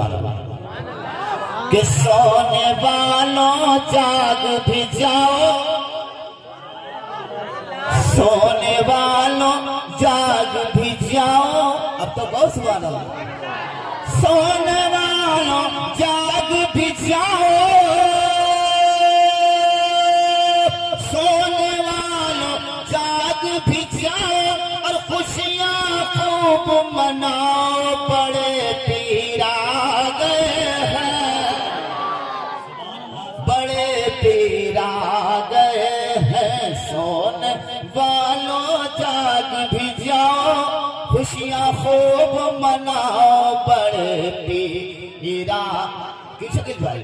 सुभान अल्लाह। कि सोने वालों जाग भी जाओ, सोने वालों जाग भी जाओ। अब तो बहुत सुभान अल्लाह। सोने वालों जाग भी जाओ, सोने वालों जाग भी जाओ और खुशियां खूब मनाओ। बड़े पीर आ गए हैं, बड़े पीर आ गए हैं। सोने वालों जाग भी जाओ, खुशियां खूब मनाओ। बड़े पीरा की शकील भाई,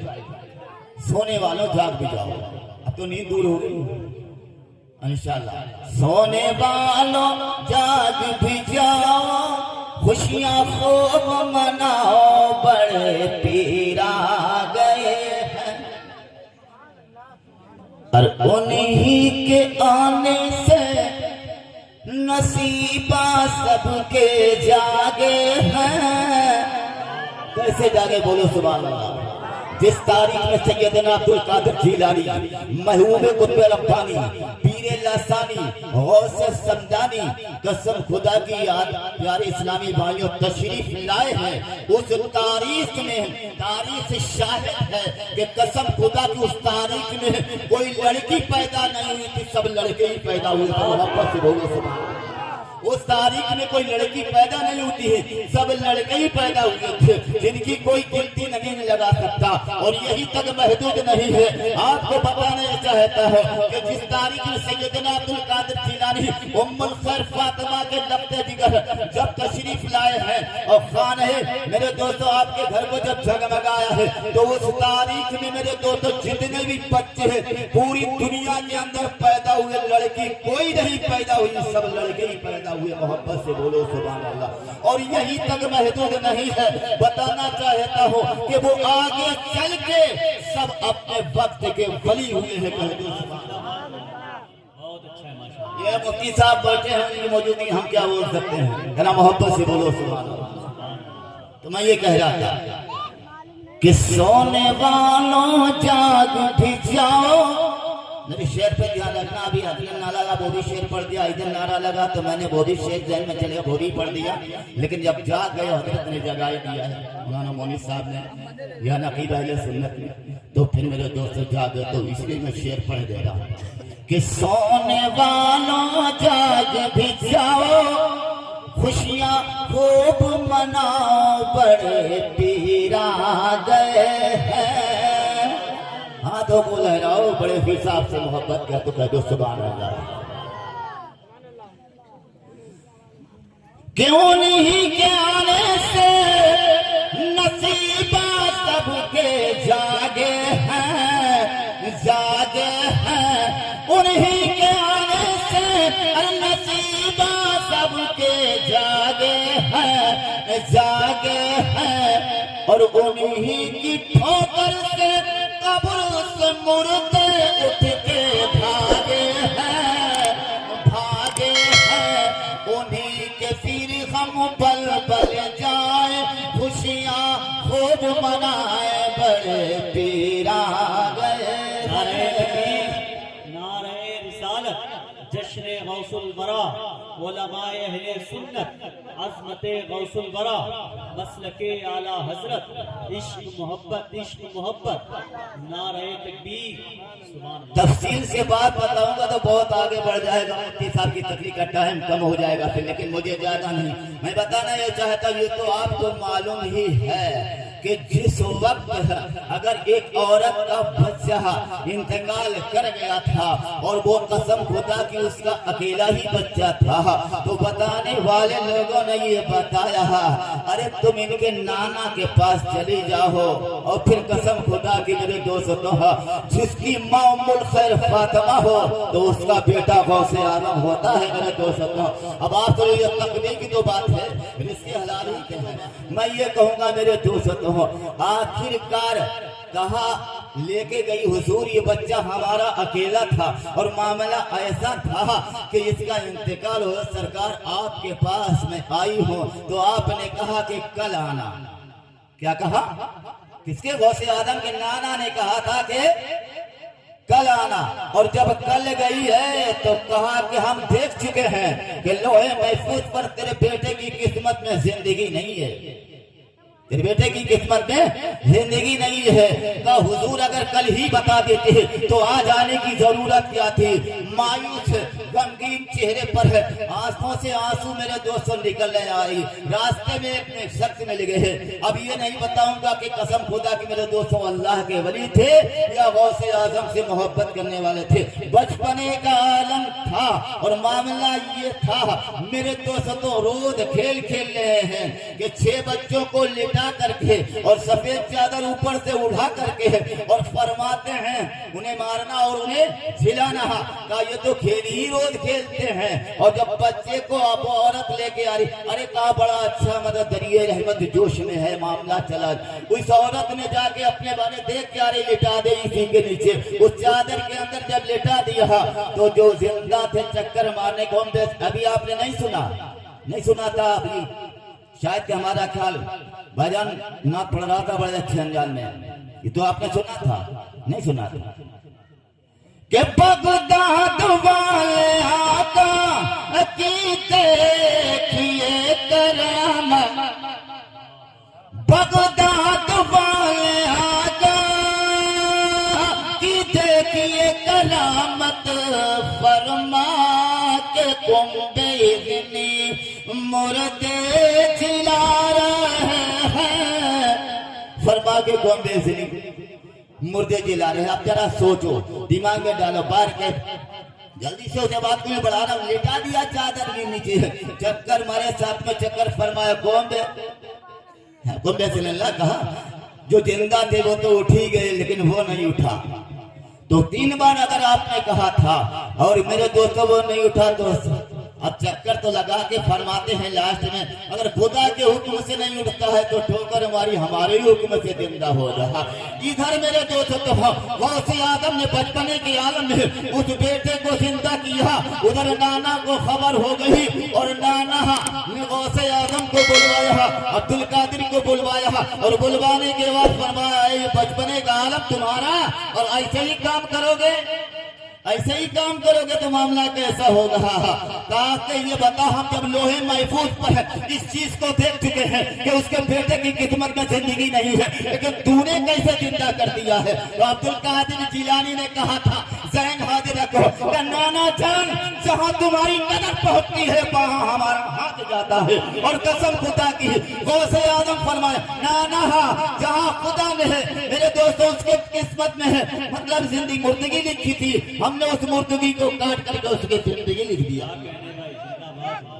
सोने वालों जाग भी जाओ। अब तो नींद दूर हो गई इंशाल्लाह। सोने वालों जाग भी जाओ, खुशियां खूब मनाओ। बड़े पीरा गए हैं और उन्हीं के आने से नसीबा सबके जागे हैं। कैसे जागे बोलो सुभान अल्लाह। जिस तारीख में सैयदना अब्दुल कादिर जिलानी, महबूब कुतुब रब्बानी, पीर लासानी, गौसे समदानी कसम खुदा की याद प्यारे इस्लामी भाइयों तशरीफ लाए हैं। उस तारीख में तारीख शाहिद है कि कसम खुदा की उस तारीख में कोई लड़की पैदा नहीं हुई थी, सब लड़के ही पैदा हुए थे। मोहब्बत से बोलो सुभान अल्लाह। उस तारीख में कोई लड़की पैदा नहीं होती है, सब लड़के ही पैदा हुए थे, जिनकी कोई गिनती नहीं लगा सकता। और यही तक महदूद नहीं है। आपको बताना चाहता है कि जिस तारीख में सैयदना अब्दुल कादिर जिलानी उम्मुल खैर फातिमा के लफ्ते जिगर जब तशरीफ लाए हैं और खान है मेरे दोस्तों आपके घर को जब जगमगाया है, तो उस तारीख में मेरे दोस्तों जितने भी बच्चे हैं पूरी दुनिया के अंदर पैदा हुए लड़की कोई नहीं पैदा हुई, सब लड़के ही पैदा हुए। मोहब्बत से बोलो सुभान अल्लाह। और यही तक महदूद नहीं है, बताना चाहता हूँ कि वो आगे चल के सब अपने वक्त के वली हुए हैं। कह दो सुभान अल्लाह। बहुत अच्छा है माशाअल्लाह। ये मुफ्ती साहब बैठे हैं, उनकी मौजूदगी हम क्या बोल सकते हैं, है ना। मोहब्बत से बोलो सुभान अल्लाह। तो मैं ये कह रहा था कि सोने वालों जाग भी जाओ। मेरे शेर पे ध्यान रखना। अभी अफीम नारा लगा, बोधी शेर पढ़ दिया, इधर नारा लगा तो मैंने बोधी शेर जहन में चले बोधी पढ़ दिया। लेकिन जब जाग गए हजरत ने जगाए दिया है, मौलाना मोनी साहब ने या नकीद अहले सुन्नत ने, तो फिर मेरे दोस्तों जागे, तो इसलिए मैं शेर पढ़ दे रहा हूँ कि सोने वालों जाग भी जाओ, खुशियां खूब मनाओ। बड़े पीर आ गए हैं। हाथों को लहराओ, बड़े पीर साहब से मोहब्बत कर तो कह दो सुभान अल्लाह। क्यों नहीं के आने से नसीबा सबके जागे हैं, जागे हैं। उन्हीं के आने से नसीबा सबके जागे हैं, जागे हैं। और उन्हीं की ठोकर से कब्र से मुर्दे उठ के भागे हैं, भागे हैं। उन्हीं के फिर हम पल पल जाए, खुशियां खूब मनाए। बड़े पीर आ गए। नारे तकबीर, नारे रिसालत, जश्न गौसुल बरा, उलमाए अहले सुन्नत, अज़मते गौसुल बरा, मसलके आला हजरत, इश्क मोहब्बत, इश्क मोहब्बत, नारे तकबीर सुभान अल्लाह। तफसील से बात बताऊंगा तो बहुत आगे बढ़ जाएगा, मुफ्ती साहब की तकरीर का टाइम कम हो जाएगा फिर, लेकिन मुझे ज्यादा नहीं मैं बताना ये चाहता हूँ। ये तो आपको मालूम ही है कि जिस वक्त अगर एक औरत का बच्चा इंतकाल कर गया था और वो कसम खुदा कि उसका अकेला ही बच्चा था, तो बताने वाले लोगों ने ये बताया, अरे तुम इनके नाना के पास चली जाओ। और फिर कसम खुदा की मेरे दोस्तों, जिसकी माँ उम्मुल खैर फातिमा हो तो उसका बेटा गौसे आजम होता है मेरे दोस्तों। अब आप तो ये तकदीर की तो बात है, रिज़्क़ हलाल ही के हैं। मैं ये कहूँगा मेरे दोस्तों, आखिरकार कहा लेके गई हुजूर, ये बच्चा हमारा अकेला था और मामला ऐसा था कि इसका इंतकाल हो, सरकार आपके पास में आई हो, तो आपने कहा कि कल आना। क्या कहा? किसके? गौसे आदम के नाना ने कहा था कि कल आना, और जब कल गई है तो कहा कि हम देख चुके हैं कि लोहे महफूज पर तेरे बेटे की किस्मत में जिंदगी नहीं है, तेरे बेटे की किस्मत में जिंदगी नहीं है। का हुजूर अगर कल ही बता देते तो आज आने की जरूरत क्या थी? मायूस गमगीन चेहरे पर है, आंखों से आंसू मेरे दोस्तों निकलने आई। रास्ते में एक शख्स मिल गए। अब ये नहीं बताऊंगा कि कसम खुदा की मेरे दोस्तों अल्लाह के वली थे या गौसे आजम से मोहब्बत करने वाले थे। बचपने का आलम था और मामला ये था मेरे दोस्तों, रोज खेल खेल रहे हैं कि 6 बच्चों को लिटा करके और सफेद चादर ऊपर से उठा करके और फरमाते हैं उन्हें मारना और उन्हें झिलाना का ये तो खेल ही रोज खेलते हैं। और जब बच्चे को अब औरत लेके आ रही, अरे कहा बड़ा अच्छा मतलब दरिए रहमत जोश में है मामला चला। उस औरत ने जाके अपने बारे देख के आ रही लिटा दे इसी के नीचे, उस चादर के अंदर जब लिटा दिया तो जो जिंदा थे चक्कर मारने को अभी आपने नहीं सुना था अभी शायद कि हमारा ख्याल भाईजान ना पढ़ रहा था बड़े अच्छे अनजान में, ये तो आपने सुना था? नहीं सुना था कि बगदाद वाले आका की देखिए करामत, बगदाद वाले आका की देखिए करामत, फरमा के कुंबे मुर्दे चिल्ला रहे हैं, फरमा के कुंबे मुर्दे चिल्ला रहे हैं। आप जरा सोचो, दिमाग में डालो, बार के जल्दी से उसे बात को बढ़ा रहा हूं। लेटा दिया चादर के नीचे, चक्कर मारे, साथ में चक्कर फरमाया कुंबे से लल्ला कहा जो जिंदा थे वो तो उठ ही गए लेकिन वो नहीं उठा। तो 3 बार अगर आपने कहा था और मेरे दोस्तों वो नहीं उठा तो अब चक्कर तो लगा के फरमाते हैं लास्ट में अगर खुदा के हुक्म से नहीं उठता है तो ठोकर हमारी हमारे ही हुक्म से जिंदा हो रहा। इधर मेरे दोस्तों गौसे आदम ने बचपने के आलम में उस बेटे को जिंदा किया, उधर नाना को खबर हो गई और नाना ने गौसे आदम को बुलवाया, अब्दुल कादिर को बुलवाया और बुलवाने के बाद फरमाया ये बचपने का आलम तुम्हारा और ऐसे ही काम करोगे, ऐसे ही काम करोगे तो मामला कैसा होगा? कहा ये बता, हम जब लोहे महफूज पर इस चीज को देख चुके हैं कि उसके बेटे की किस्मत में जिंदगी नहीं है, लेकिन तूने कैसे जिंदा कर दिया है? तो अब्दुल कादिर जिलानी ने कहा था जहन हाजिर रखो, नाना जान जहाँ तुम्हारी नजर पहुंचती है वहाँ हमारा हाथ जाता है। और कसम खुदा की गौसे आदम फरमाए नाना जहाँ खुदा में है मेरे दोस्तों उसके किस्मत में है, मतलब जिंदगी मुर्दगी लिखी थी, हमने उस मुर्दगी को काट करके उसकी जिंदगी लिख दिया।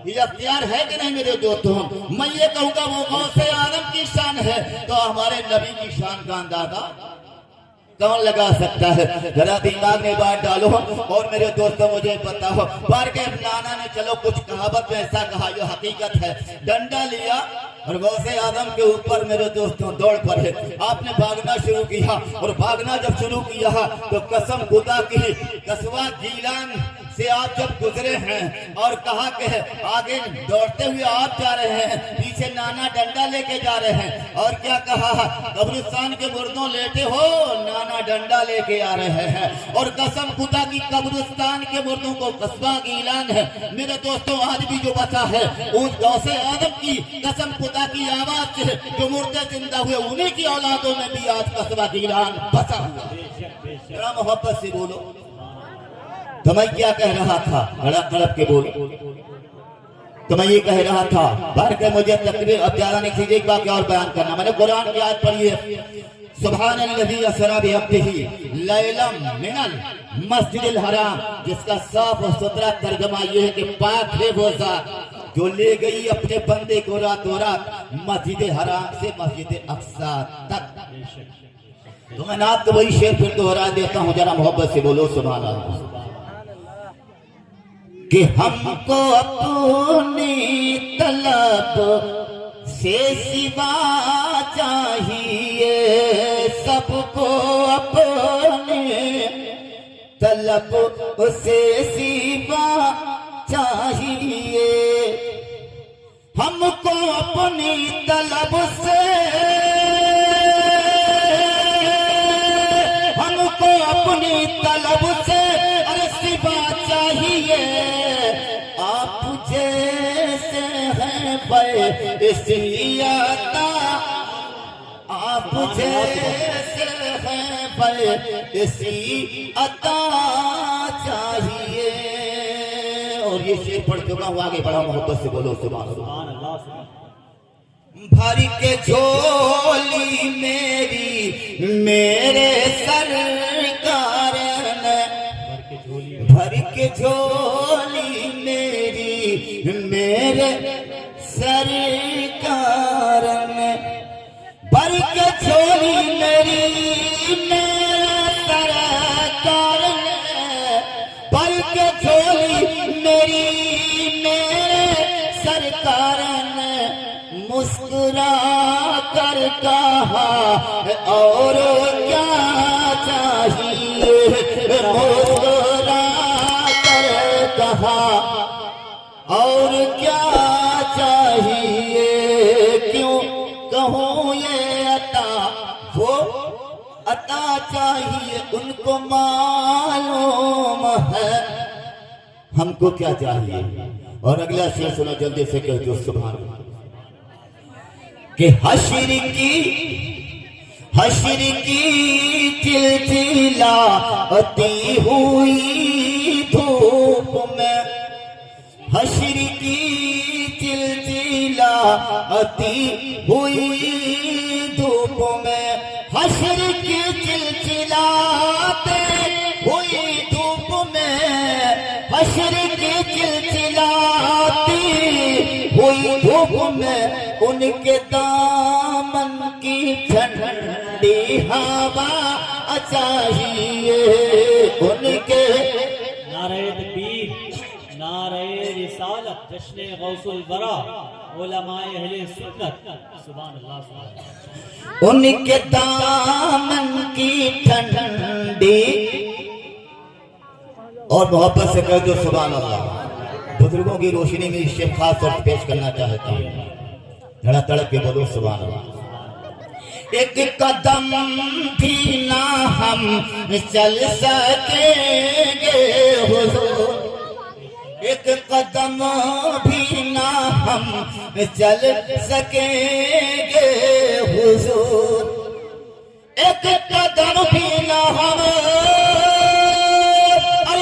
ये अख्तियार है कि नहीं मेरे दोस्तों? मैं ये कहूँगा वो गौसे आदम की शान है तो हमारे नबी की शान का अंदाजा कौन लगा सकता है? जरा दिमाग में बात डालो और मेरे दोस्तों मुझे बताओ, बार के नाना ने चलो कुछ कहावत में ऐसा कहा जो हकीकत है, डंडा लिया और गौसे आदम के ऊपर मेरे दोस्तों दौड़ पड़े, आपने भागना शुरू किया और भागना जब शुरू किया तो कसम खुदा की कस्बा गीलान से आप जब गुजरे हैं और कहा कि आगे दौड़ते हुए आप जा रहे हैं, पीछे नाना डंडा लेके जा रहे हैं और क्या कहा कब्रिस्तान के मुर्दों लेटे हो, नाना डंडा लेके आ रहे हैं। और कसम खुदा की कब्रिस्तान के मुर्दों को कस्बा गीलान है मेरे दोस्तों आज भी जो बचा है उस गौसे आदम की कसम खुदा की आवाज से जो मुर्दे जिंदा हुए उन्हीं की औलादों में भी आज कस्बा गीलान बचा हुआ। जरा मोहब्बत से बोलो तो मैं क्या कह रहा था, धड़क धड़क के बोलो तो मैं ये कह रहा था बार के मुझे तकरीर अब ज्यादा नहीं कीजिए, एक बात और बयान करना। मैंने कुरान की आयत पढ़ी है सुब्हानल्लज़ी असरा बिअब्दिही लैलम मिनल मस्जिदिल हराम, जिसका साफ और सुथरा तर्जुमा ये है कि पाक है वो ज़ात जो ले गई अपने बंदे को रातों रात मस्जिद हराम से मस्जिद अक्सा तक। तो मैं नात तो वही शेर फिर दोहरा देता हूँ, जरा मोहब्बत से बोलो सुभान अल्लाह। कि हमको अपनी तलब से सिवा चाहिए, सबको अपने तलब से सिवा चाहिए, हमको अपनी तलब से इसी अता आप जैसे हैं पर इसी अता चाहिए। और ये शेर पढ़ चुका हूँ, आगे बड़ा मोहब्बत से बोलो सुभान अल्लाह। सुभान अल्लाह, सुभान भर के झोली मेरी मेरे सरकार ने, भर के झोली मेरी मेरे सरकार ने, भर के झोली मेरी मेरे सरकार ने, भर के झोली मेरी मेरे सरकार ने, मुस्कुरा कर कहा और क्या चाहिए, मुस्कुरा कर कहा और क्या चाहिए, क्यों कहूँ ये अता वो अता चाहिए, उनको मालूम है हमको क्या चाहिए। और अगला शेर सुनो जल्दी से, कह दो सुभान अल्लाह। कि हश्र की चिलचिलाती हुई धूप में, हश्र की चिलचिलाती हुई धूप में, हश्र की चिलचिलाते हुई धूप में, हश्र की चिलचिलाती हुई धूप में, उनके दामन की ठंडी हवा चाहिए, उनके नारे तकबीर, नारे रिसालत, जश्न गौसुल बरा, उलमाए अहले सुन्नत, सुभान अल्लाह, सुभान अल्लाह। उनके दामन की ठंडी, और मोहब्बत से कह दो सुभान अल्लाह। बुजुर्गों की रोशनी में इस शेर खास तौर पेश करना चाहता हूँ, धड़ा तड़प के बोलो सुभान अल्लाह। एक कदम भी ना हम चल सकेंगे हुजूर, एक कदम भी ना हम चल सकेंगे हुजूर, एक कदम भी ना हम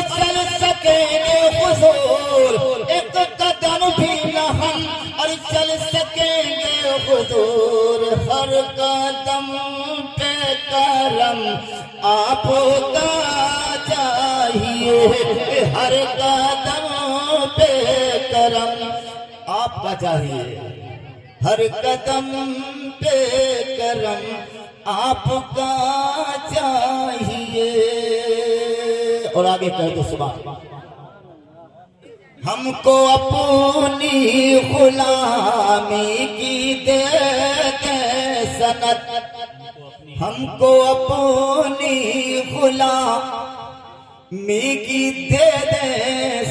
चल सकेंगे हुजूर, एक कदम भी ना हम चल सकेंगे हुजूर, हर कदम पे करम आपका चाहिए, हर कदम पे करम आपका चाहिए, हर कदम पे करम आपका चाहिए। और आगे कह दो सुभान। हमको अपनी गुलामी की दे दे सनत, हमको अपनी गुलामी की दे दे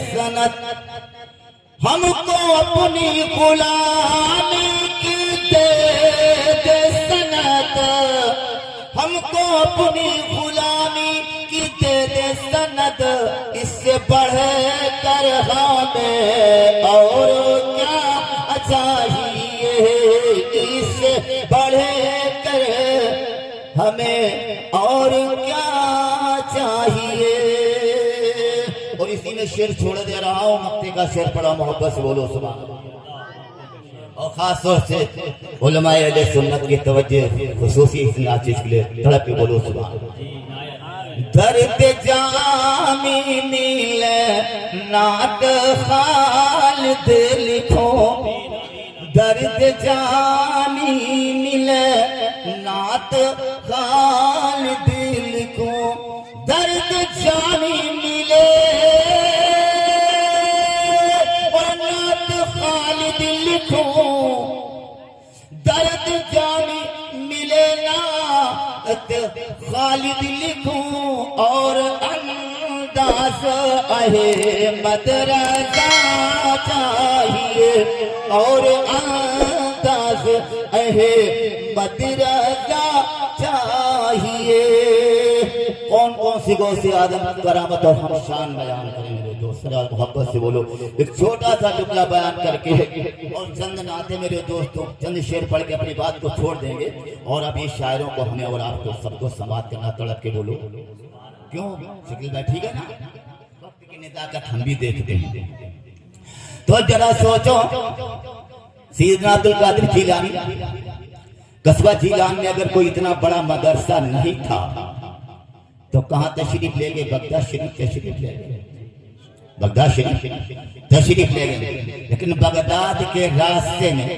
सनत, हमको अपनी गुलामी की दे दे सनत, हमको अपनी गुलामी की दे दे सनद, इससे बढ़ कर हमें और क्या चाहिए, इससे बढ़ कर हमें और क्या चाहिए। और इसी में शेर छोड़ दे रहा हूँ, मक्ते का शेर पड़ा, मोहब्बत से बोलो सुभान अल्लाह। और खास तौर से उलमाए अहले सुन्नत की तवज्जो खुसूसी इस नाचिश के लिए तड़प के बोलो सुभान अल्लाह। दर्द जामी मिले नात खालिद लिखो, दर्द जामी मिले नात खालिद लिखो, दर्द जामी मिले और नात खालिद लिखो, दर्द जामी मिले नात खालिद लिखूं और अंदाज अहमद रज़ा चाहिए, और अंदाज अहमद रज़ा चाहिए। कौन कौन सिगों से आदम की करामत और हम शान बयान करें मेरे दोस्त, जरा मोहब्बत से बोलो। एक छोटा सा टुकड़ा बयान करके और चंद नाते मेरे दोस्तों, चंद शेर पढ़ के अपनी बात को छोड़ देंगे। और अभी शायरों को हमें और आपको सबको समाप्त करना, तड़प के बोलो क्यों शकील भाई, ठीक है ना? वक्त की नेताकत हम भी देखते हैं। तो जरा सोचो, सैयदना अब्दुल कादिर जीलानी, कस्बा जीलान में अगर कोई इतना बड़ा मदरसा नहीं था तो कहां तशरीफ ले गए? बगदाद शरीफ तशरीफ ले गए, बगदाद शरीफ तशरीफ ले गए। लेकिन बगदाद के रास्ते में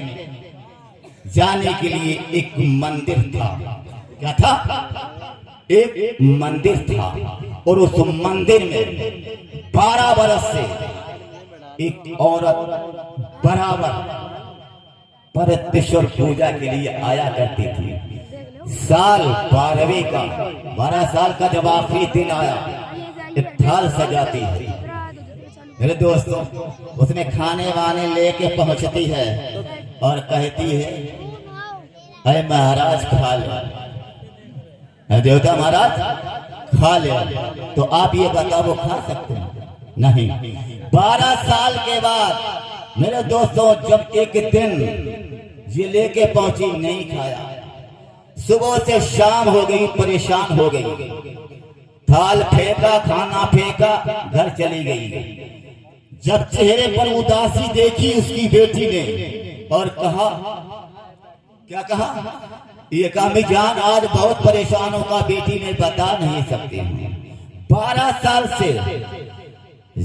जाने के लिए एक मंदिर था। क्या था? एक मंदिर था। और उस मंदिर में 12 बरस से एक औरत बराबर परमेश्वर पूजा के लिए आया करती थी। साल 12वें का, 12 साल का जब आखिरी दिन आया, एक थाल सजाती है मेरे दोस्तों, उसमें खाने वाने लेके पहुंचती है और कहती है अरे महाराज खा ले, देवता महाराज खा ले। तो आप ये बताओ वो खा सकते हैं? नहीं। 12 साल के बाद मेरे दोस्तों जब एक दिन ये लेके पहुंची, नहीं खाया। सुबह से शाम हो गई, परेशान हो गई, थाल फेंका, खाना फेंका, घर चली गई। जब चेहरे पर उदासी देखी उसकी बेटी ने और कहा, क्या कहा? ये कहा जान आज बहुत परेशानों का बेटी ने बता नहीं सकती। 12 साल से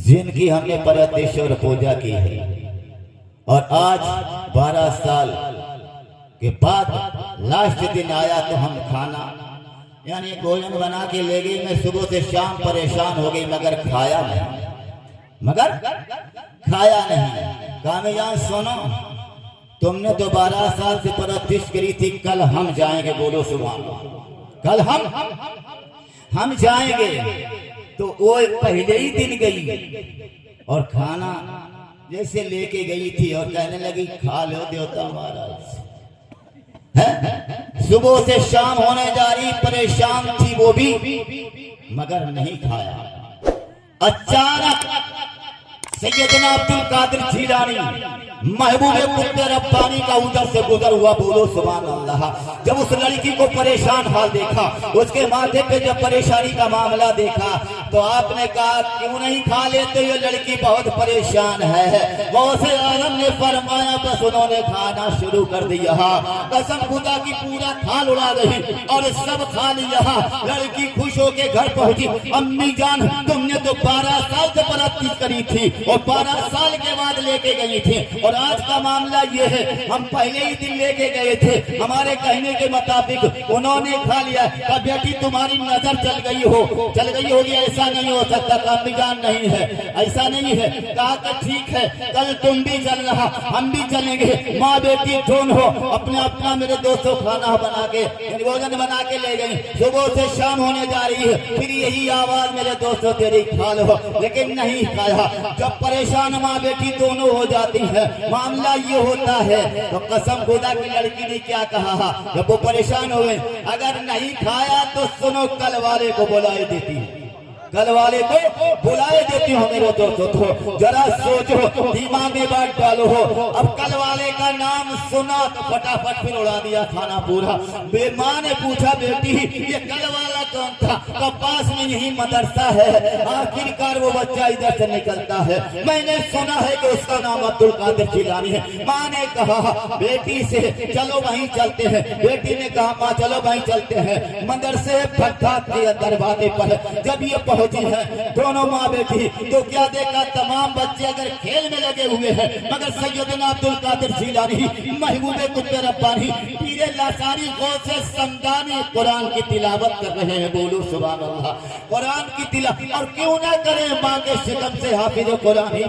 जिनकी हमने परमेश्वर पूजा की है और आज 12 साल के बाद लास्ट दिन आया तो हम खाना यानी भोजन बना के ले गई। मैं सुबह से शाम परेशान हो गई मगर खाया नहीं, मगर खाया नहीं। कामयान सुनो, तुमने तो 12 साल से प्रतिष्ठा करी थी कल हम जाएंगे, बोलो सुभान अल्लाह, कल हम जाएंगे। तो वो पहले ही दिन गई और खाना जैसे लेके गई थी और कहने लगी खा लो देवता महाराज। सुबह से शाम होने जा रही, परेशान थी वो भी मगर नहीं खाया। अचानक सैयदना अब्दुल कादिर जीलानी महबूब कुतुब रब्बानी का उधर से गुजर हुआ, बोलो सुभान अल्लाह। जब उस लड़की को परेशान हाल देखा, उसके माथे पे जब परेशानी का मामला देखा तो आपने कहा क्यों नहीं खा लेते, ये लड़की बहुत परेशान है। गौसे आलम ने फरमाया बस उन्होंने खाना शुरू कर दिया, कसम खुदा की पूरा थाल उड़ा गई और सब खा लिया। लड़की खुश होके घर पहुंची, अम्मी जान तुमने तो 12 साल से परस्तिश करी थी और 12 साल के बाद लेके गई थी और आज का मामला ये है, हम पहले ही दिन लेके गए थे, हमारे कहने के मुताबिक उन्होंने खा लिया। कहा बेटी तुम्हारी नजर चल गई होगी, ऐसा नहीं हो सकता। अम्मी जान नहीं है, ऐसा नहीं है। कहा कि ठीक है कल तुम भी चलना, हम भी चलेंगे, माँ बेटी दोनों अपना मेरे दोस्तों खाना बना के भोजन बना के ले गई। सुबह से शाम होने जा रही है, फिर यही आवाज मेरे दोस्तों तेरी खा लो, लेकिन नहीं खाया। जब परेशान माँ बेटी दोनों हो जाती है, मामला ये होता है तो कसम खुदा की लड़की ने क्या कहा जब वो परेशान हुए, अगर नहीं खाया तो सुनो कल वाले को बुलाए देती, कल वाले को बुलाए देती हो मेरे दोस्तों। तो जरा सोचो, दिमाग में बात डालो हो। अब कल वाले का नाम सुना तो फटाफट फिर उड़ा दिया खाना पूरा। माँ ने पूछा बेटी ये कल वाला कौन था? तो पास में यही मदरसा है, आखिरकार वो बच्चा इधर से निकलता है, मैंने सुना है कि उसका नाम अब्दुल कादिर जीलानी है। माँ ने कहा बेटी से चलो वहीं चलते हैं। बेटी ने कहा माँ चलो वहीं चलते हैं। मदरसे बगदाद के दरवाजे पर जब ये पहुंची है दोनों माँ बेटी तो क्या देखा, तमाम बच्चे अगर खेल में लगे हुए हैं मगर सैयदना अब्दुल कादिर जीलानी महबूब कुतुब रब्बानी पीरे लासारी गौसे समदानी कुरान की तिलावत कर रहे हैं, बोलो सुभान अल्लाह। कुरान की तिलावत और क्यों ना करें, माँ के शिकम से हाफिज कुरान ही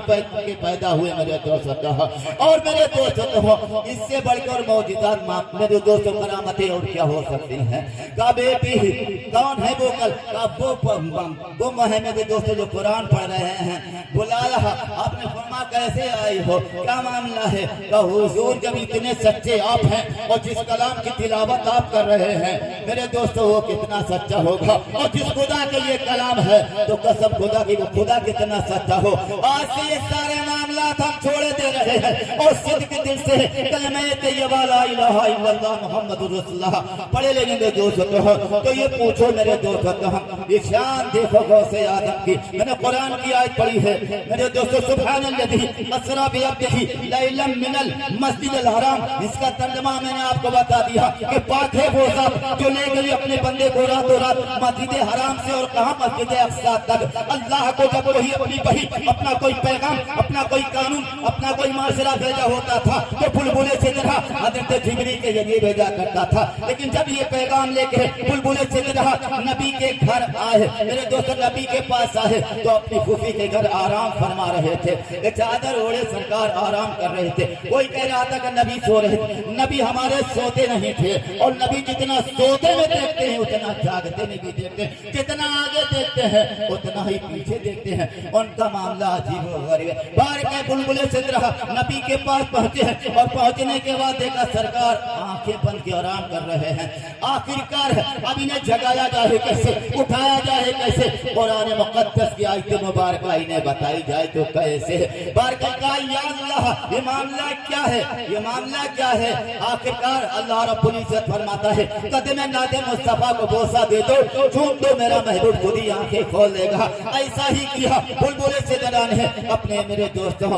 पैदा हुए मेरे दोस्तों। और मेरे दोस्तों इससे बढ़कर मौजूदात मेरे दोस्तों करामतें और क्या हो सकती हैं। का बेटी कौन है वो? कल वो मेरे दोस्तों जो कुरान पढ़ रहे हैं, बुलाया आपने फरमा कैसे आई हो, क्या मामला है? का हुजूर जब इतने सच्चे आप हैं और जिस कलाम की तिलावत आप कर रहे हैं मेरे दोस्तों वो कितना सच्चा होगा। और जिस खुदा के ये कलाम है तो कसम खुदा की, वो खुदा कितना सच्चा हो। आज से ये सारे मामला हम छोड़ दे रहे हैं और सिद्ध के दिल से कलमे तैयबा ला इलाहा इल्लल्लाह मुहम्मदुर रसूलुल्लाह पढ़े लेंगे दोस्तों। तो ये पूछो मेरे दोस्तों, ये शान देखो गौसे आदम की। मैंने कुरान की आयत पढ़ी है मेरे दोस्तों, सुब्हानल्लज़ी असरा बिअब्दिही लैलन मिनल मस्जिदिल हराम। इसका तर्जुमा मैंने आपको बता दिया कि पाक है वो सब जो ले गई अपने बंदे को रातों रात मस्जिद हराम से और कहा मस्जिद अक़सा तक। अल्लाह को जब वही अपनी वही अपना कोई पैगाम, अपना कोई कानून, अपना कोई माशरा भेजा होता था तो बुलबुले से तरह हज़रत जिब्रील के जरिए भेजा करता था। लेकिन जब ये पैगाम लेके बुलबुले से तरह नबी के घर आए मेरे दोस्तों, नबी के पास आए तो अपनी फूफी के घर आराम फरमा रहे थे। एक चादर ओढ़े सरकार आराम कर रहे थे। कोई कह रहा था कि नबी सो रहे थे। नबी हमारे सोते नहीं थे और नबी जितना सोते में देखते हैं उतना जागते में भी देखते हैं। जितना आगे देखते हैं उतना ही पीछे देखते हैं। उनका मामला अजीब व गरीब है। बाहर के बुलबुले से तरह नबी के पास पहुंचे हैं और पहुंचने के बाद देखा सरकार आंखें बंद के आराम कर रहे हैं। आखिरकार अब इन्हें जगाया जाए कैसे, उठाया जाए कैसे? कुरान मुक़द्दस की आयत मुबारक इन्हें बताई जाए तो कैसे? बारका का या अल्लाह ये मामला क्या है, ये मामला क्या है? आखिरकार अल्लाह रब्बुल इज्जत फरमाता है कदम नादे मुस्तफा को बोसा दे दो, झूम दो मेरा महबूब खुद ही आंखें खोल देगा। ऐसा ही किया बुलबुले से दरान है अपने मेरे दोस्तों,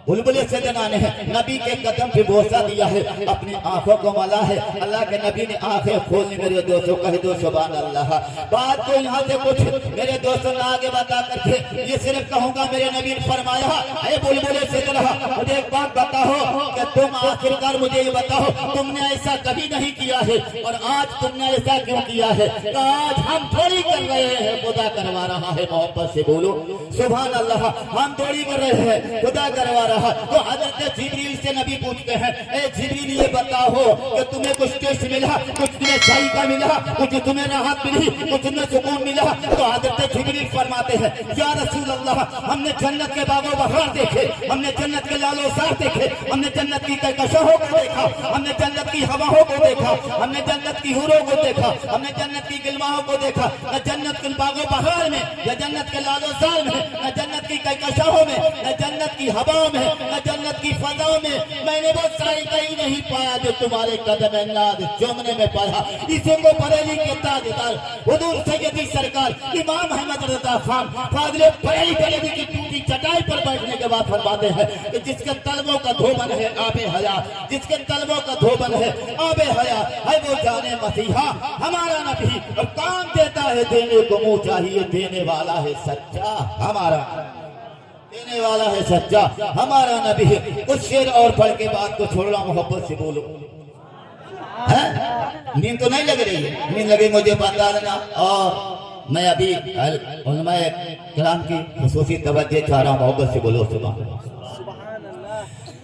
बुलबुले से दरान है नबी के कदम पे बोसा दिया है, अपनी आंखों को मला है। अल्लाह के नबी ने आंखें खोलनी मेरे दोस्तों, कह दो सुभान अल्लाह। बात को यहाँ से कुछ मेरे दोस्तों ने आगे बता करके ये सिर्फ कहूंगा मेरे नबी ने फरमाया है बुलबुले से तरह मुझे एक बात बताओ कि तुम आखिरकार मुझे ये बताओ तुमने ऐसा कभी नहीं किया है और आज तुमने ऐसा क्यों किया है? तो आज हम थोड़ी कर रहे हैं, खुदा करवा रहा है। मोहब्बत से बोलो सुभान अल्लाह। हम थोड़ी कर रहे हैं, खुदा करवा रहा है। तो हजरत जिब्रील से नबी पूछते हैं ए जिब्रील ये बताओ कि तुम्हें कुछ टेस्ट मिला, कुछ तुम्हें चाय का मिला, कुछ तुम्हें राहत मिली, कुछ तुम्हें सुकून मिला? तो हजरत जिब्रील फरमाते हैं या रसूल अल्लाह हमने जन्नत के बागों बहार देखे, हमने जन्नत के लालो सार देखे, हमने जन्नत की कहकशाहों को देखा, हमने जन्नत की हवाओं को देखा, हमने जन्नत की हूरों को देखा, हमने जन्नत की गिलमाओं को देखा। न जन्नत के बागों बहार में, न जन्नत के लालो सार में, न जन्नत की कहकशाहों में, न जन्नत की हवाओं में, न जन्नत की फजाओं में मैंने वो सारी कहीं नहीं पाया जो तुम्हारे कदम नाद चूमने में पाया। इसी को बरेली के ताजदार हुजूर सैयदी सरकार इमाम अहमद रज़ा खान फाज़िले बरेली की टूटी चटाई पर बैठने के बाद फरमाते हैं कि जिसके तलबों का धोबन है आबे हया, जिसके तलबों का धोबन है आबे हया है वो जाने मसीहा हमारा नबी। और काम देता है देने को मुंह चाहिए, देने वाला है सच्चा हमारा, देने वाला है सच्चा हमारा नबी। कुछ शेर और पढ़ के बात को छोड़ रहा हूं, मोहब्बत से बोलो। नींद तो नहीं लग रही है? नींद लगे मुझे बता देना। और मैं अभी उलमाए किराम की खुसूसी तवज्जो चाह रहा हूं, मोहब्बत से बोलो सुभान अल्लाह।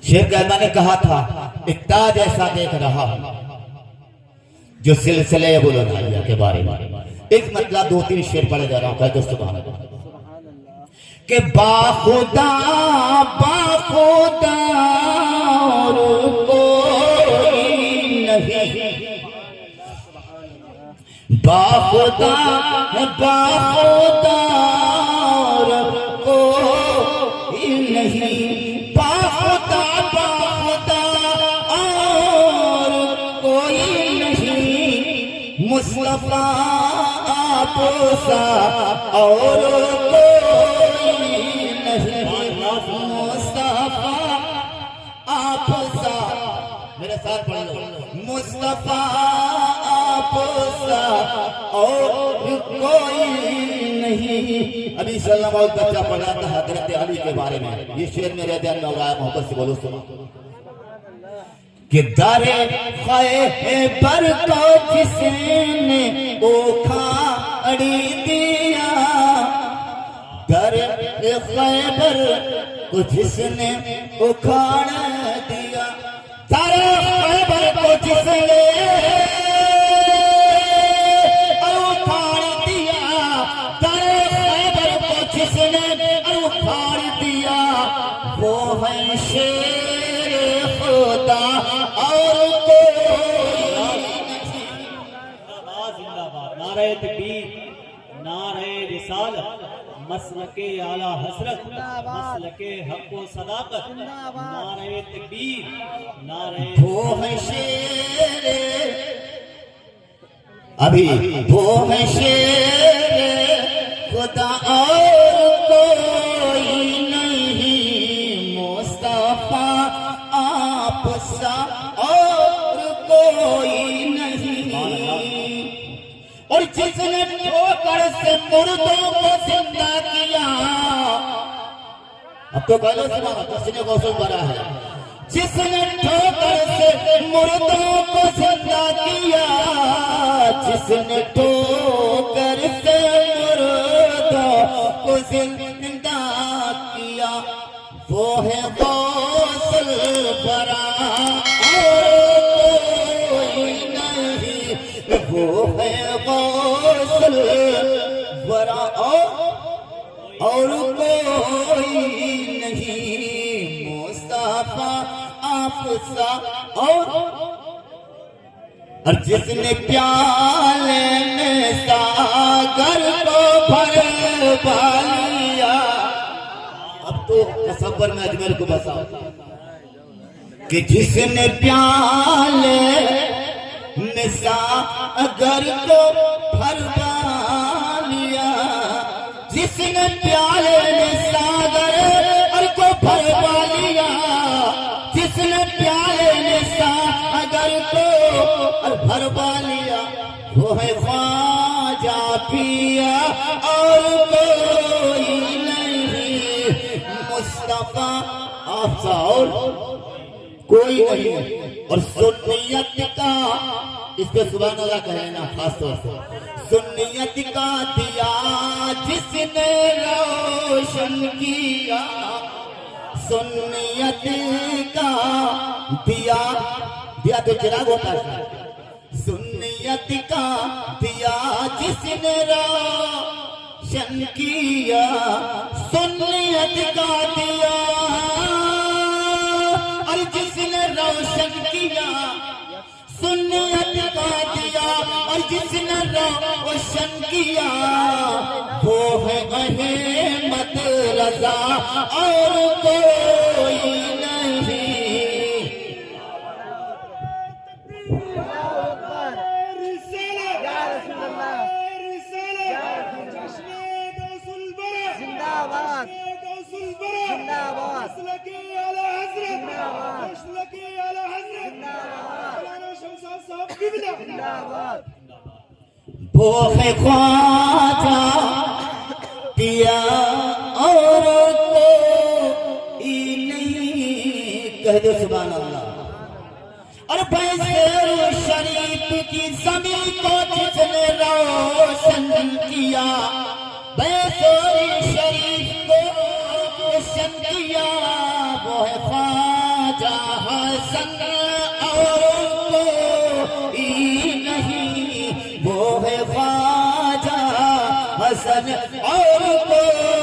शेर कहना ने कहा था एक ताज ऐसा देख रहा जो सिलसिले बुलंदिया के बारे में। एक मतलब दो तीन शेर पढ़े जा रहा हूं, कह दो सुभान अल्लाह। के बाखुदा बाखुदा और कोई नहीं, बाखुदा बाखुदा और कोई नहीं, बाखुदा बाखुदा और कोई नहीं, मुस्तफा आपसा और मुस्तफा आपसा, मेरे साथ पढ़ लो, मुस्तफा आपसा और कोई नहीं। अभी सल्लल्लाहु अलैहि वसल्लम बच्चा पढ़ा था हजरत अली के बारे में, ये शेर मेरे दिल में उड़ाया, मोहब्बत से बोलो सुनो। कि दारे खैबर को जिसने उखाड़ी दिया, दारे खैबर को जिसने उखाड़ दिया, दारे खैबर को जिसने उखाड़ दिया, दारे खैबर को जिसने उखाड़ दिया, वो है शेर खुदा और कोई नहीं। जिंदाबाद। नारे तकबीर, नारे रिसालत, मसलके आला हसरत, मसलके हक व सदाकत। नारे तकबीर, नारे वो है शेर अभी, वो है शेर खुदा और कोई नहीं, मुस्तफा आप सा और कोई नहीं। और जिसने ठोकर से मुर्दों को जिंदा किया, अब तो पहले से जिसने गौसल बना है, जिसने ठोकर से मुर्दों को जिंदा किया, जिसने ठोकर से मुर्दों को जिंदा किया, वो है गौसल बरा और कोई नहीं, वो है गौसल बरा और कोई नहीं, मुस्तफा आपसा और जिसने प्याले में सागर को भर लिया। अब तो तसव्वुर में अजमेर को बसाओ कि जिसने प्याले में सागर को भर लिया, जिसने प्याले में सागर को भरवा लिया, जिसने प्याले में सागर को भरवा लिया, वो है ख्वाजा पिया और कोई नहीं, मुस्तफा आपसा और कोई नहीं। और सुन्नियत का, इस पे सुभान अल्लाह कहे ना खास तौर से, सुन्नियत का दिया जिसने रोशन किया, सुन्नियत का दिया, दिया तो चिराग होता है, सुन्नियत का दिया जिसने रोशन किया, सुन्नियत का दिया और जिसने रोशन किया, सुन्नियत का दिया और जिसने रोशन किया, वो है अहमद रजा और कोई नहीं। जिंदाबाद जिंदाबाद जिंदाबाद। वो है ख्वाजा पिया और कोई नहीं, कह दो सुभान अल्लाह। और बैसेर शरीफ की ज़मीन को जिसने रोशन किया, बैसेर शरीफ को रोशन किया, वो है ख्वाजा हसन और कोई नहीं, वो है ख्वाजा हसन और कोई